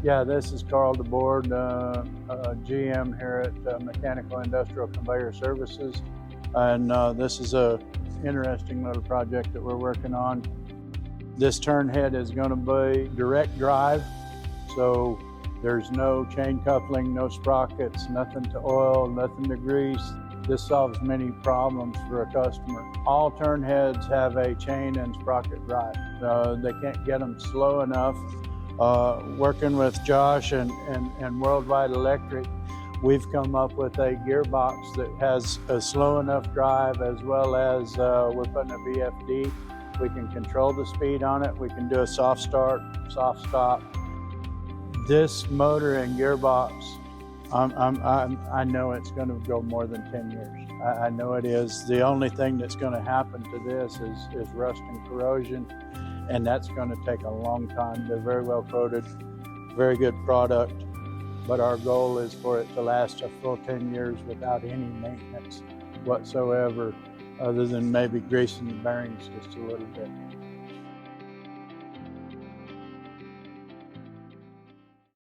Yeah, this is Carl DeBord, GM here at Mechanical Industrial Conveyor Services. And this is a interesting little project that we're working on. This turnhead is going to be direct drive, so there's no chain coupling, no sprockets, nothing to oil, nothing to grease. This solves many problems for a customer. All turnheads have a chain and sprocket drive. They can't get them slow enough. Working with Josh and Worldwide Electric, we've come up with a gearbox that has a slow enough drive, as well as we're putting a VFD. We can control the speed on it. We can do a soft start, soft stop. This motor and gearbox, I know it's going to go more than 10 years. I know it is. The only thing that's going to happen to this is rust and corrosion, and that's going to take a long time. They're very well coated, very good product, but our goal is for it to last a full 10 years without any maintenance whatsoever, other than maybe greasing the bearings just a little bit.